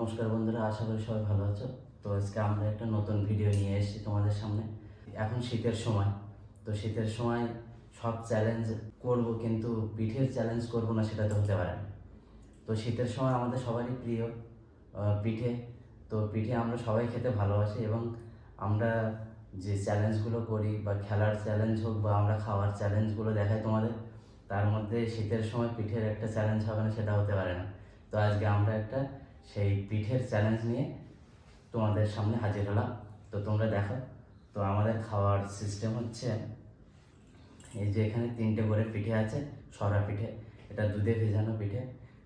নমস্কার বন্ধুরা, আশা করি সবাই ভালো আছো। তো আজকে আমরা একটা নতুন ভিডিও নিয়ে এসেছি তোমাদের সামনে। এখন শীতের সময়, তো শীতের সময় সব চ্যালেঞ্জ করব, কিন্তু পিঠের চ্যালেঞ্জ করব না সেটা তো হতে পারে না। তো শীতের সময় আমাদের সবারই প্রিয় পিঠে। তো পিঠে আমরা সবাই খেতে ভালোবাসি, এবং আমরা যে চ্যালেঞ্জগুলো করি বা খেলার চ্যালেঞ্জ হোক বা আমরা খাওয়ার চ্যালেঞ্জগুলো দেখাই তোমাদের, তার মধ্যে শীতের সময় পিঠের একটা চ্যালেঞ্জ হবে না সেটা হতে পারে না। তো আজকে আমরা একটা সেই পিঠের চ্যালেঞ্জ নিয়ে তোমাদের সামনে হাজির হলাম। তো তোমরা দেখো। তো আমাদের খাওয়ার সিস্টেম হচ্ছে, এই যে এখানে 3টে করে পিঠে আছে। সরা পিঠে, এটা দুধে ভেজানো পিঠে।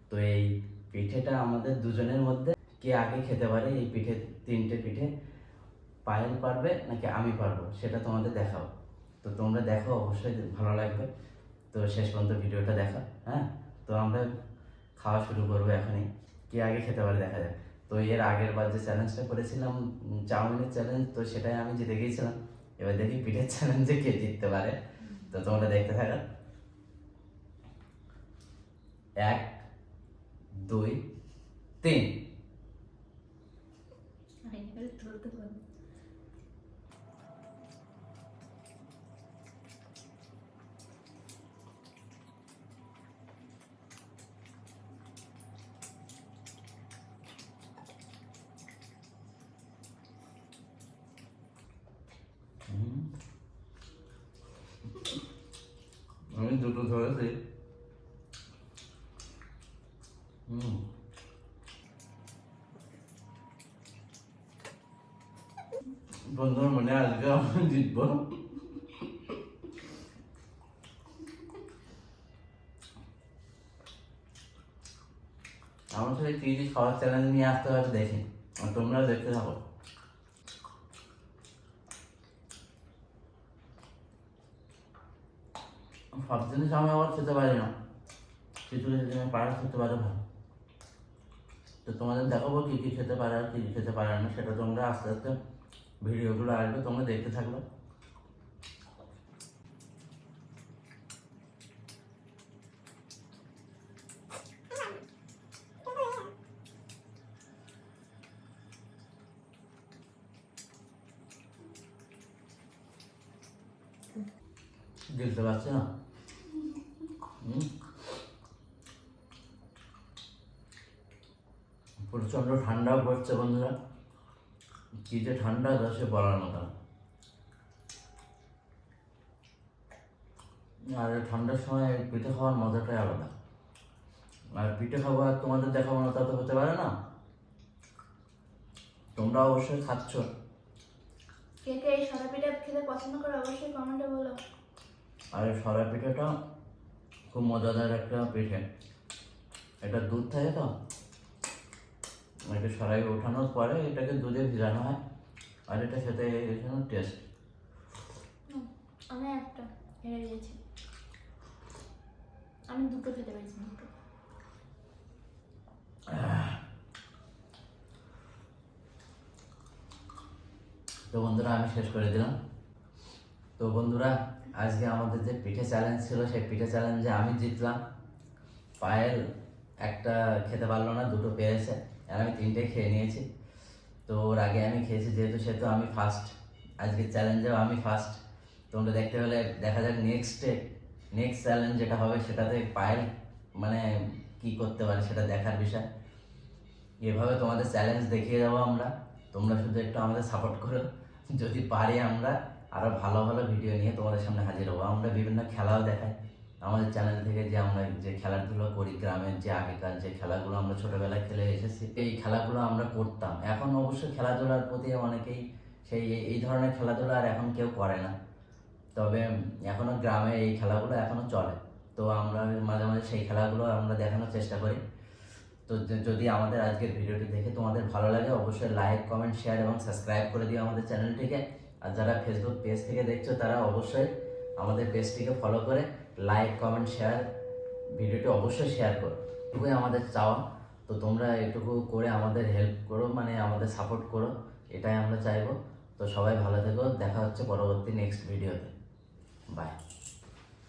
তো এই পিঠেটা আমাদের দুজনের মধ্যে কে আগে খেতে পারে এই পিঠে, 3টে পিঠে পায়েল পারবে নাকি আমি পারবো সেটা তোমাদের দেখাও। তো তোমরা দেখো, অবশ্যই ভালো লাগবে। তো শেষ পর্যন্ত ভিডিওটা দেখো। হ্যাঁ, তো আমরা খাওয়া শুরু করবো এখনই। কে আগে খেতে পারে দেখা যাক। তো এর আগের বার যে চ্যালেঞ্জটা করেছিলাম, চাউমিনের চ্যালেঞ্জ, তো সেটাই আমি জিতে গিয়েছিলাম। এবার দেখি পিঠের চ্যালেঞ্জে কে জিততে পারে। তো তোমরা দেখতে থাকো। 1, 2, 3। আমি দুটো ধরেছি। বন্ধুর মনে আজকে আমি জিতবো। আমার সাথে কি কি খাওয়ার চ্যালেঞ্জ নিয়ে আসতে হবে দেখি, আর তোমরাও দেখতে থাকো। সব জিনিস আমি আবার খেতে পারি না, কিছু কিছু জিনিস পারা খেতে পারে ভালো। তো তোমাদের দেখাবো কী কী খেতে পারে আর কী কী খেতে পারে না, সেটা তোমরা আস্তে আস্তে ভিডিওগুলো আসবে, তোমরা দেখতে থাকবে। দেখতে পাচ্ছি না? প্রচণ্ড ঠান্ডাও পড়ছে বন্ধুরা, কী যে ঠান্ডা তা সে বলার মতো না। আর ঠান্ডার সময় পিঠে খাওয়ার মজাটাই আলাদা। আর পিঠে খাবো আর তোমাদের দেখাবো না তা তো হতে পারে না। তোমরা অবশ্যই খাচ্ছ। কে কে এই সরা পিঠা খেতে পছন্দ করে অবশ্যই কমেন্টে বলো। আর এই সরা পিঠাটা খুব মজাদার একটা পিঠে। এটা দুধ থাকে তো, এটা সরাই ওঠানোর পরে এটাকে দুধে ভিজানো হয়, আর এটা খেতে ভীষণ টেস্ট। আমি একটা হেরে গিয়েছি, আমি দুটো খেতে পেরেছি, দুটো। তো বন্ধুরা আমি শেষ করে দিলাম। তো বন্ধুরা আজকে আমাদের যে পিঠে চ্যালেঞ্জ ছিল, সেই পিঠে চ্যালেঞ্জে আমি জিতলাম। পায়েল একটা খেতে পারলো না, দুটো পেয়েছে, আর আমি 3টে খেয়ে নিয়েছি। তো ওর আগে আমি খেয়েছি যেহেতু, সেহেতু আমি ফার্স্ট। আজকের চ্যালেঞ্জেও আমি ফার্স্ট। তোমরা দেখতে হলে দেখা যাক নেক্সট চ্যালেঞ্জ যেটা হবে সেটাতে পায়েল মানে কি করতে পারে সেটা দেখার বিষয়। এভাবে তোমাদের চ্যালেঞ্জ দেখিয়ে যাবো আমরা, তোমরা শুধু একটু আমাদের সাপোর্ট করো। যদি পারি আমরা আরও ভালো ভালো ভিডিও নিয়ে তোমাদের সামনে হাজির হবো। আমরা বিভিন্ন খেলাও দেখাই আমাদের চ্যানেল থেকে, যে আমরা যে খেলাধুলো করি গ্রামের, যে আগেকার যে খেলাগুলো আমরা ছোটোবেলায় খেলে এসেছি, এই খেলাগুলো আমরা করতাম। এখন অবশ্যই খেলাধুলার প্রতি অনেকেই সেই এই ধরনের খেলাধুলা আর এখন কেউ করে না, তবে এখনও গ্রামে এই খেলাগুলো এখনও চলে। তো আমরা মাঝে মাঝে সেই খেলাগুলো আমরা দেখানোর চেষ্টা করি। তো যদি আমাদের আজকের ভিডিওটি দেখে তোমাদের ভালো লাগে, অবশ্যই লাইক, কমেন্ট, শেয়ার এবং সাবস্ক্রাইব করে দিও আমাদের চ্যানেলটিকে। আর যারা ফেসবুক পেজ থেকে দেখছো তারা অবশ্যই আমাদের পেজটিকে ফলো করে লাইক, কমেন্ট, শেয়ার, ভিডিওটি অবশ্যই শেয়ার করো। এটুকুই আমাদের চাওয়া। তো তোমরা এটুকু করে আমাদের হেল্প করো, মানে আমাদের সাপোর্ট করো, এটাই আমরা চাইবো। তো সবাই ভালো থেকো, দেখা হচ্ছে পরবর্তী নেক্সট ভিডিওতে। বাই।